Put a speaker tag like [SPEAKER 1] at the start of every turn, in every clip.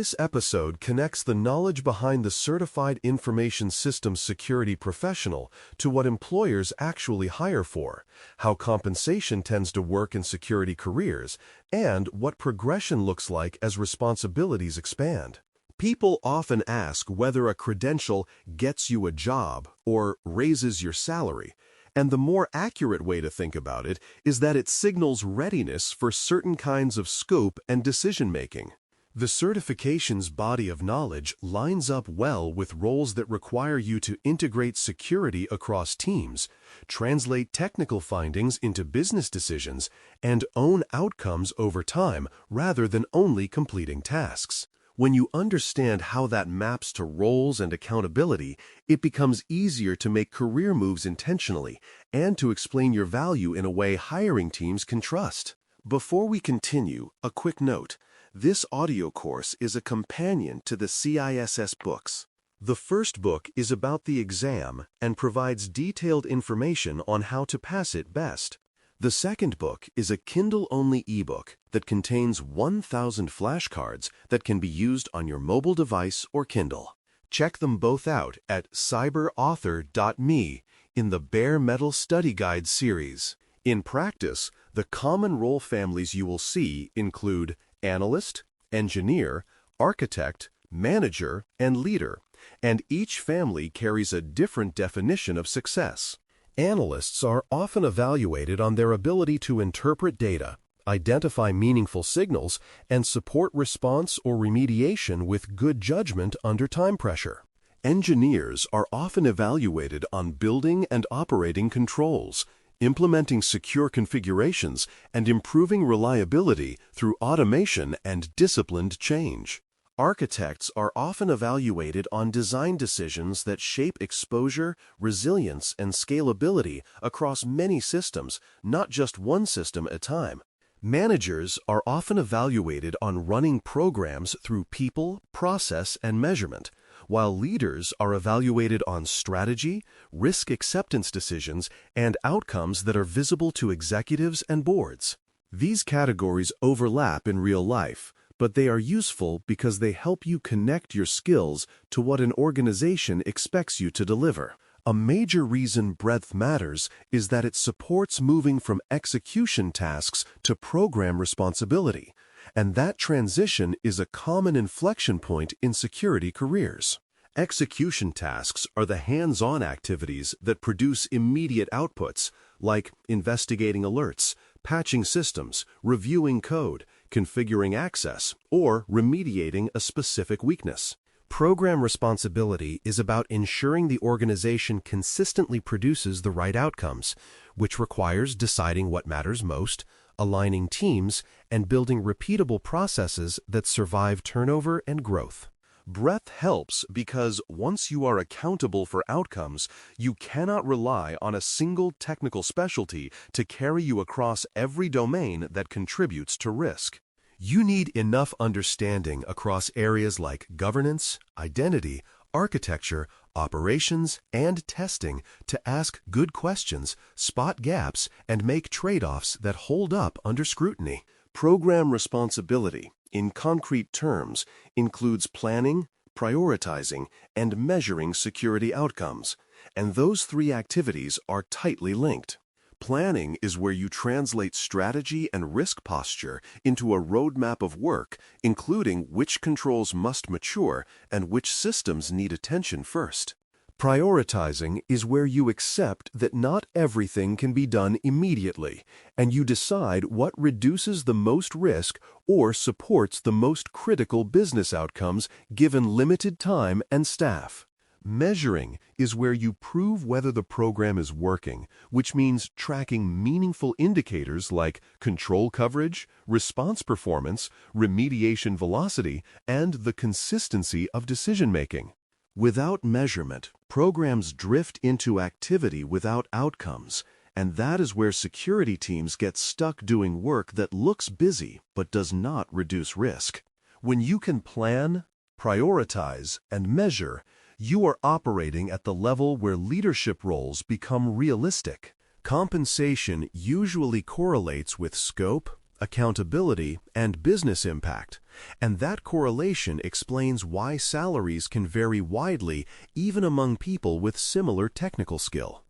[SPEAKER 1] This episode connects the knowledge behind the Certified Information Systems Security Professional to what employers actually hire for, how compensation tends to work in security careers, and what progression looks like as responsibilities expand. People often ask whether a credential gets you a job or raises your salary, and the more accurate way to think about it is that it signals readiness for certain kinds of scope and decision-making. The certification's body of knowledge lines up well with roles that require you to integrate security across teams, translate technical findings into business decisions, and own outcomes over time rather than only completing tasks. When you understand how that maps to roles and accountability, it becomes easier to make career moves intentionally and to explain your value in a way hiring teams can trust. Before we continue, a quick note. This audio course is a companion to the CISS books. The first book is about the exam and provides detailed information on how to pass it best. The second book is a Kindle-only ebook that contains 1,000 flashcards that can be used on your mobile device or Kindle. Check them both out at cyberauthor.me in the Bare Metal Study Guide series. In practice, the common role families you will see include analyst, engineer, architect, manager, and leader, and each family carries a different definition of success. Analysts are often evaluated on their ability to interpret data, identify meaningful signals, and support response or remediation with good judgment under time pressure. Engineers are often evaluated on building and operating controls, implementing secure configurations, and improving reliability through automation and disciplined change. Architects are often evaluated on design decisions that shape exposure, resilience, and scalability across many systems, not just one system at a time. Managers are often evaluated on running programs through people, process, and measurement, while leaders are evaluated on strategy, risk acceptance decisions, and outcomes that are visible to executives and boards. These categories overlap in real life, but they are useful because they help you connect your skills to what an organization expects you to deliver. A major reason breadth matters is that it supports moving from execution tasks to program responsibility, and that transition is a common inflection point in security careers. Execution tasks are the hands-on activities that produce immediate outputs, like investigating alerts, patching systems, reviewing code, configuring access, or remediating a specific weakness. Program responsibility is about ensuring the organization consistently produces the right outcomes, which requires deciding what matters most, aligning teams, and building repeatable processes that survive turnover and growth. Breadth helps because once you are accountable for outcomes, you cannot rely on a single technical specialty to carry you across every domain that contributes to risk. You need enough understanding across areas like governance, identity, architecture, operations, and testing to ask good questions, spot gaps, and make trade-offs that hold up under scrutiny. Program responsibility, in concrete terms, includes planning, prioritizing, and measuring security outcomes, and those three activities are tightly linked. Planning is where you translate strategy and risk posture into a roadmap of work, including which controls must mature and which systems need attention first. Prioritizing is where you accept that not everything can be done immediately, and you decide what reduces the most risk or supports the most critical business outcomes given limited time and staff. Measuring is where you prove whether the program is working, which means tracking meaningful indicators like control coverage, response performance, remediation velocity, and the consistency of decision-making. Without measurement, programs drift into activity without outcomes, and that is where security teams get stuck doing work that looks busy but does not reduce risk. When you can plan, prioritize, and measure, you are operating at the level where leadership roles become realistic. Compensation usually correlates with scope, accountability, and business impact. And that correlation explains why salaries can vary widely even among people with similar technical skill.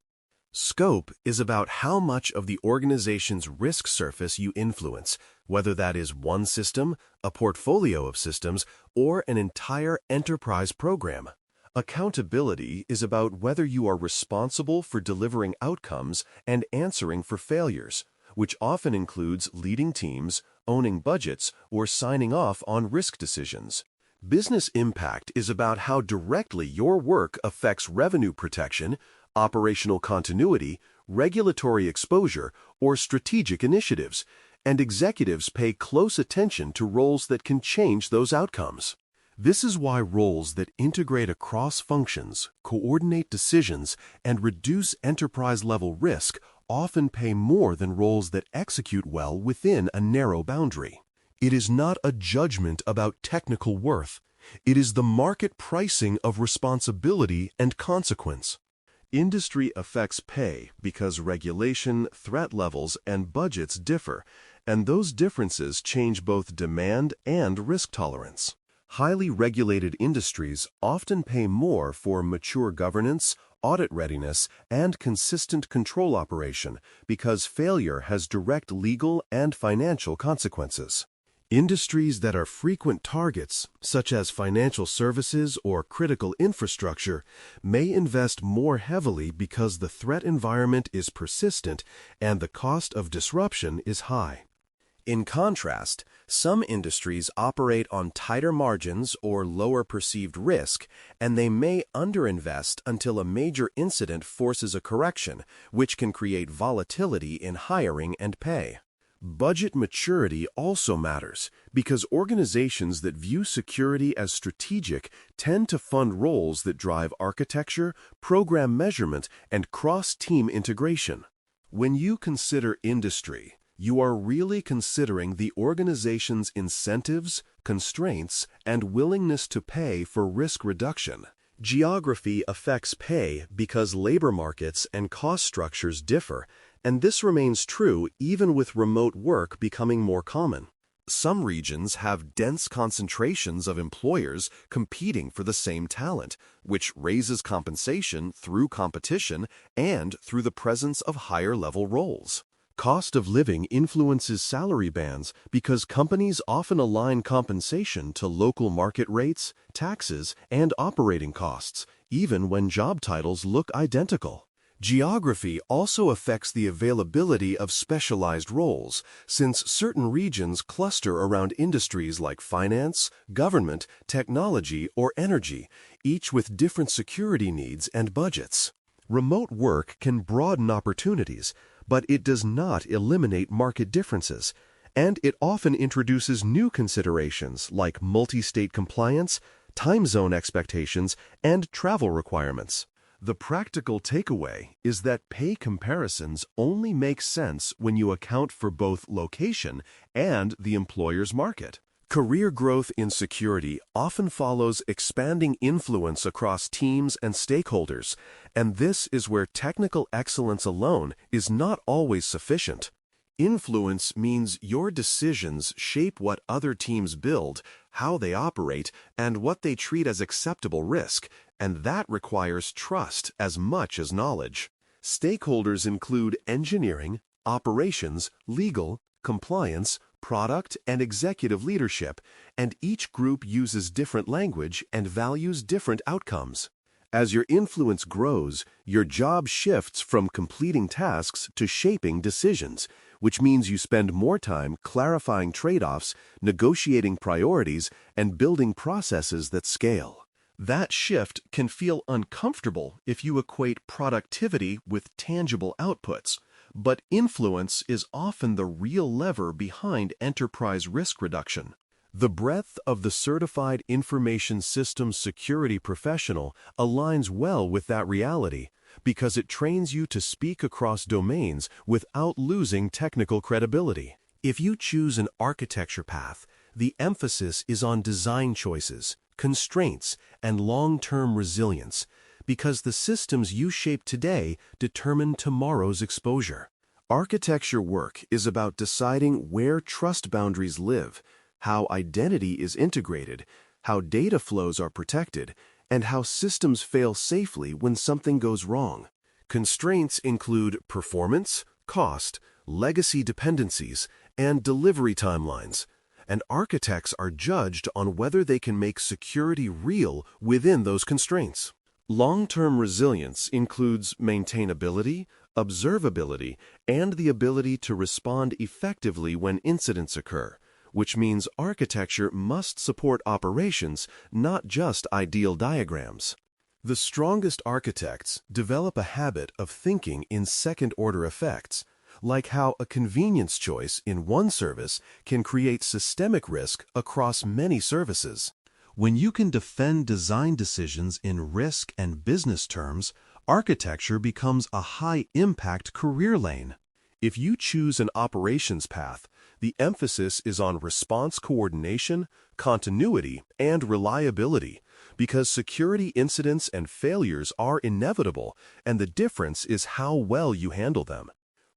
[SPEAKER 1] Scope is about how much of the organization's risk surface you influence, whether that is one system, a portfolio of systems, or an entire enterprise program. Accountability is about whether you are responsible for delivering outcomes and answering for failures, which often includes leading teams, owning budgets, or signing off on risk decisions. Business impact is about how directly your work affects revenue protection, operational continuity, regulatory exposure, or strategic initiatives, and executives pay close attention to roles that can change those outcomes. This is why roles that integrate across functions, coordinate decisions, and reduce enterprise-level risk often pay more than roles that execute well within a narrow boundary. It is not a judgment about technical worth. It is the market pricing of responsibility and consequence. Industry affects pay because regulation, threat levels, and budgets differ, and those differences change both demand and risk tolerance. Highly regulated industries often pay more for mature governance, audit readiness, and consistent control operation because failure has direct legal and financial consequences. Industries that are frequent targets, such as financial services or critical infrastructure, may invest more heavily because the threat environment is persistent and the cost of disruption is high. In contrast, some industries operate on tighter margins or lower perceived risk, and they may underinvest until a major incident forces a correction, which can create volatility in hiring and pay. Budget maturity also matters because organizations that view security as strategic tend to fund roles that drive architecture, program measurement, and cross-team integration. When you consider industry, you are really considering the organization's incentives, constraints, and willingness to pay for risk reduction. Geography affects pay because labor markets and cost structures differ, and this remains true even with remote work becoming more common. Some regions have dense concentrations of employers competing for the same talent, which raises compensation through competition and through the presence of higher-level roles. Cost of living influences salary bands because companies often align compensation to local market rates, taxes, and operating costs, even when job titles look identical. Geography also affects the availability of specialized roles, since certain regions cluster around industries like finance, government, technology, or energy, each with different security needs and budgets. Remote work can broaden opportunities, but it does not eliminate market differences, and it often introduces new considerations like multi-state compliance, time zone expectations, and travel requirements. The practical takeaway is that pay comparisons only make sense when you account for both location and the employer's market. Career growth in security often follows expanding influence across teams and stakeholders, and this is where technical excellence alone is not always sufficient. Influence means your decisions shape what other teams build, how they operate, and what they treat as acceptable risk, and that requires trust as much as knowledge. Stakeholders include engineering, operations, legal, compliance, product, and executive leadership, and each group uses different language and values different outcomes. As your influence grows, your job shifts from completing tasks to shaping decisions, which means you spend more time clarifying trade-offs, negotiating priorities, and building processes that scale. That shift can feel uncomfortable if you equate productivity with tangible outputs, but influence is often the real lever behind enterprise risk reduction. The breadth of the Certified Information Systems Security Professional aligns well with that reality because it trains you to speak across domains without losing technical credibility. If you choose an architecture path, the emphasis is on design choices, constraints, and long-term resilience, because the systems you shape today determine tomorrow's exposure.
[SPEAKER 2] Architecture work is about deciding where trust boundaries live, how identity is integrated, how data flows are protected, and how systems fail safely when something goes wrong. Constraints include performance, cost, legacy dependencies, and delivery timelines, and architects are judged on whether they can make security real within those constraints. Long-term resilience includes maintainability, observability, and the ability to respond effectively when incidents occur, which means architecture must support operations, not just ideal diagrams. The strongest architects develop a habit of thinking in second-order effects, like how a convenience choice in one service can create systemic risk across many services. When you can defend design decisions in risk and business terms, architecture becomes a high-impact career lane. If you choose an operations path, the emphasis is on response coordination, continuity, and reliability, because security incidents and failures are inevitable, and the difference is how well you handle them.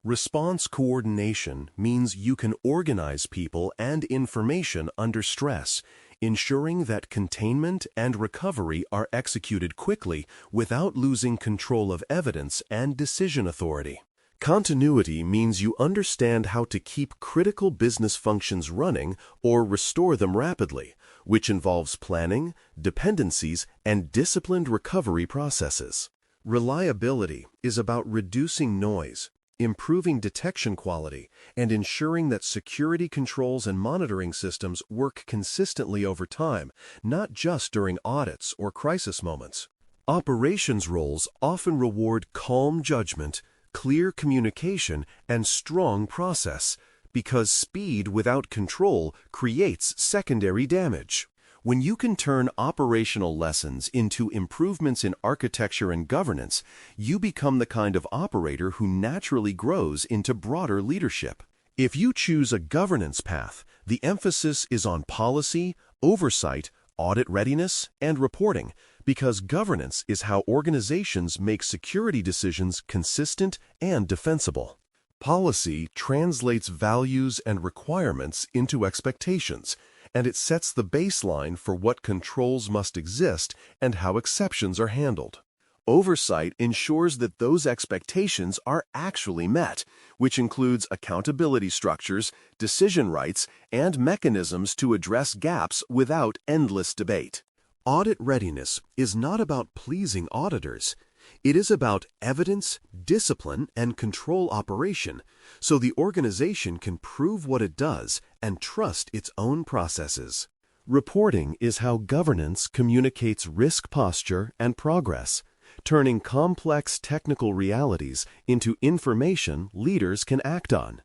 [SPEAKER 2] Response coordination means you can organize people and information under stress, ensuring that containment and recovery are executed quickly without losing control of evidence and decision authority. Continuity means you understand how to keep critical business functions running or restore them rapidly, which involves planning, dependencies, and disciplined recovery processes. Reliability is about reducing noise, improving detection quality, and ensuring that security controls and monitoring systems work consistently over time, not just during audits or crisis moments. Operations roles often reward calm judgment, clear communication, and strong process, because speed without control creates secondary damage. When you can turn operational lessons into improvements in architecture and governance, you become the kind of operator who naturally grows into broader leadership. If you choose a governance path, the emphasis is on policy, oversight, audit readiness, and reporting, because governance is how organizations make security decisions consistent and defensible. Policy translates values and requirements into expectations, and it sets the baseline for what controls must exist and how exceptions are handled. Oversight ensures that those expectations are actually met, which includes accountability structures, decision rights, and mechanisms to address gaps without endless debate. Audit readiness is not about pleasing auditors. It is about evidence, discipline, and control operation, so the organization can prove what it does and trust its own processes. Reporting is how governance communicates risk posture and progress, turning complex technical realities into information leaders can act on.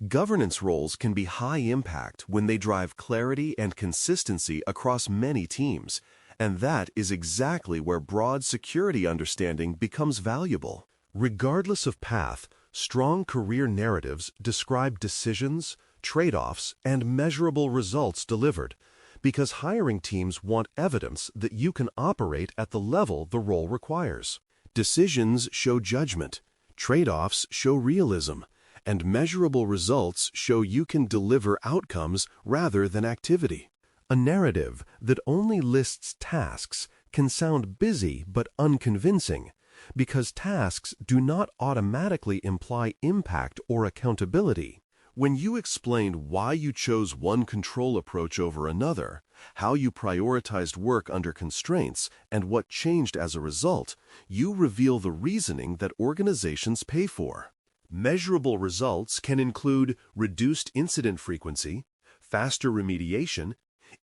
[SPEAKER 2] Governance roles can be high impact when they drive clarity and consistency across many teams, and that is exactly where broad security understanding becomes valuable. Regardless of path, strong career narratives describe decisions, trade-offs, and measurable results delivered, because hiring teams want evidence that you can operate at the level the role requires. Decisions show judgment, trade-offs show realism, and measurable results show you can deliver outcomes rather than activity. A narrative that only lists tasks can sound busy but unconvincing, because tasks do not automatically imply impact or accountability. When you explain why you chose one control approach over another, how you prioritized work under constraints, and what changed as a result, you reveal the reasoning that organizations pay for. Measurable results can include reduced incident frequency, faster remediation,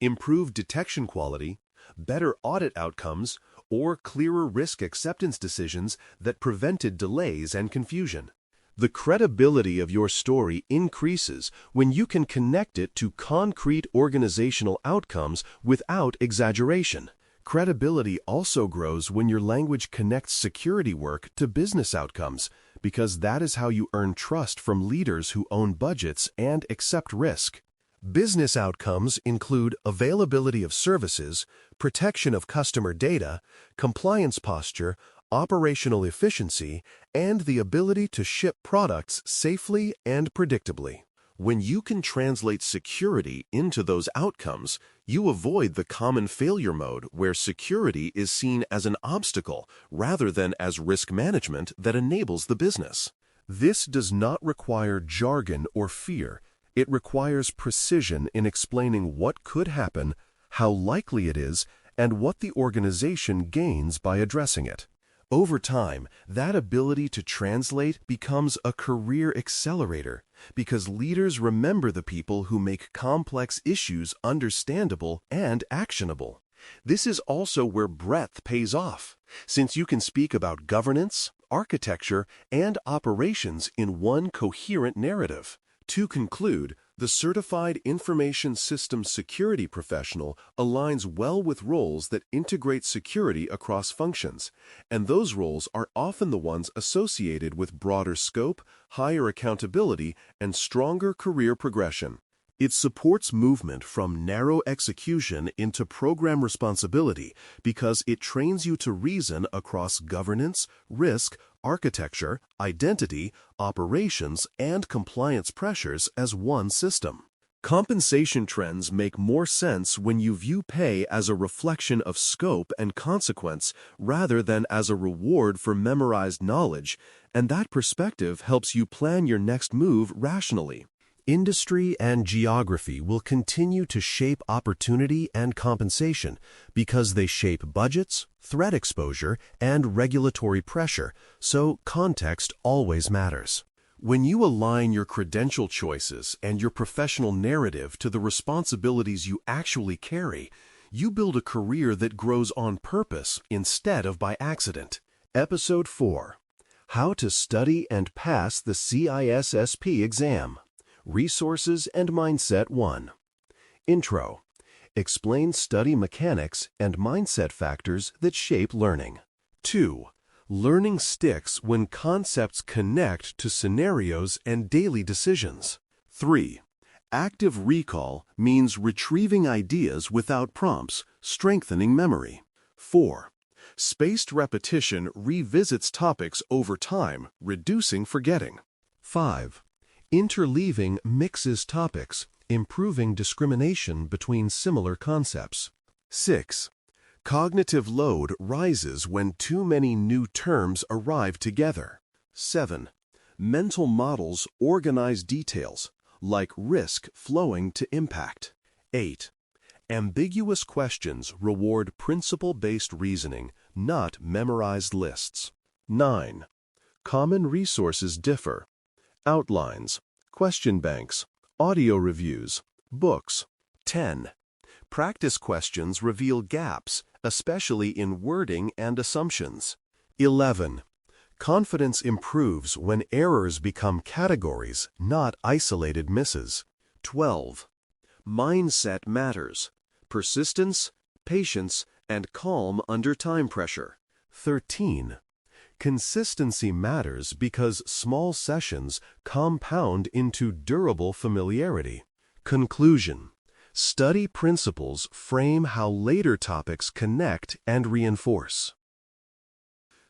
[SPEAKER 2] improved detection quality, better audit outcomes, or clearer risk acceptance decisions that prevented delays and confusion. The credibility of your story increases when you can connect it to concrete organizational outcomes without exaggeration. Credibility also grows when your language connects security work to business outcomes, because that is how you earn trust from leaders who own budgets and accept risk. Business outcomes include availability of services, protection of customer data, compliance posture,
[SPEAKER 1] operational efficiency, and the ability to ship products safely and predictably. When you can translate security into those outcomes, you avoid the common failure mode where security is seen as an obstacle rather than as risk management that enables the business. This does not require jargon or fear. It requires precision in explaining what could happen, how likely it is, and what the organization gains by addressing it. Over time, that ability to translate becomes a career accelerator because leaders remember the people who make complex issues understandable and actionable. This is also where breadth pays off, since you can speak about governance, architecture, and operations in one coherent narrative. To conclude, the Certified Information Systems Security Professional aligns well with roles that integrate security across functions, and those roles are often the ones associated with broader scope, higher accountability, and stronger career progression. It supports movement from narrow execution into program responsibility because it trains you to reason across governance, risk, architecture, identity, operations, and compliance pressures as one system. Compensation trends make more sense when you view pay as a reflection of scope and consequence rather than as a reward for memorized knowledge, and that perspective helps you plan your next move rationally. Industry and geography will continue to shape opportunity and compensation because they shape budgets, threat exposure, and regulatory pressure, so context always matters. When you align your credential choices and your professional narrative to the responsibilities you actually carry, you build a career that grows on purpose instead of by accident. Episode 4: How to Study and Pass the CISSP Exam. Resources and Mindset 1. Intro. Explain study mechanics and mindset factors that shape learning. 2. Learning sticks when concepts connect to scenarios and daily decisions. 3. Active recall means retrieving ideas without prompts, strengthening memory. 4. Spaced repetition revisits topics over time, reducing forgetting. 5. Interleaving mixes topics, improving discrimination between similar concepts. 6. Cognitive load rises when too many new terms arrive together. 7. Mental models organize details, like risk flowing to impact. 8. Ambiguous questions reward principle-based reasoning, not memorized lists. 9. Common resources differ. Outlines, question banks, audio reviews, books. 10. Practice questions reveal gaps, especially in wording and assumptions. 11. Confidence improves when errors become categories, not isolated misses. 12. Mindset matters. Persistence, patience, and calm under time pressure. 13. Consistency matters because small sessions compound into durable familiarity. Conclusion. Study principles frame how later topics connect and reinforce.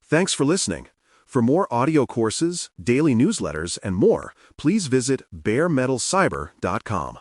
[SPEAKER 1] Thanks for listening. For more audio courses, daily newsletters, and more, please visit baremetalcyber.com.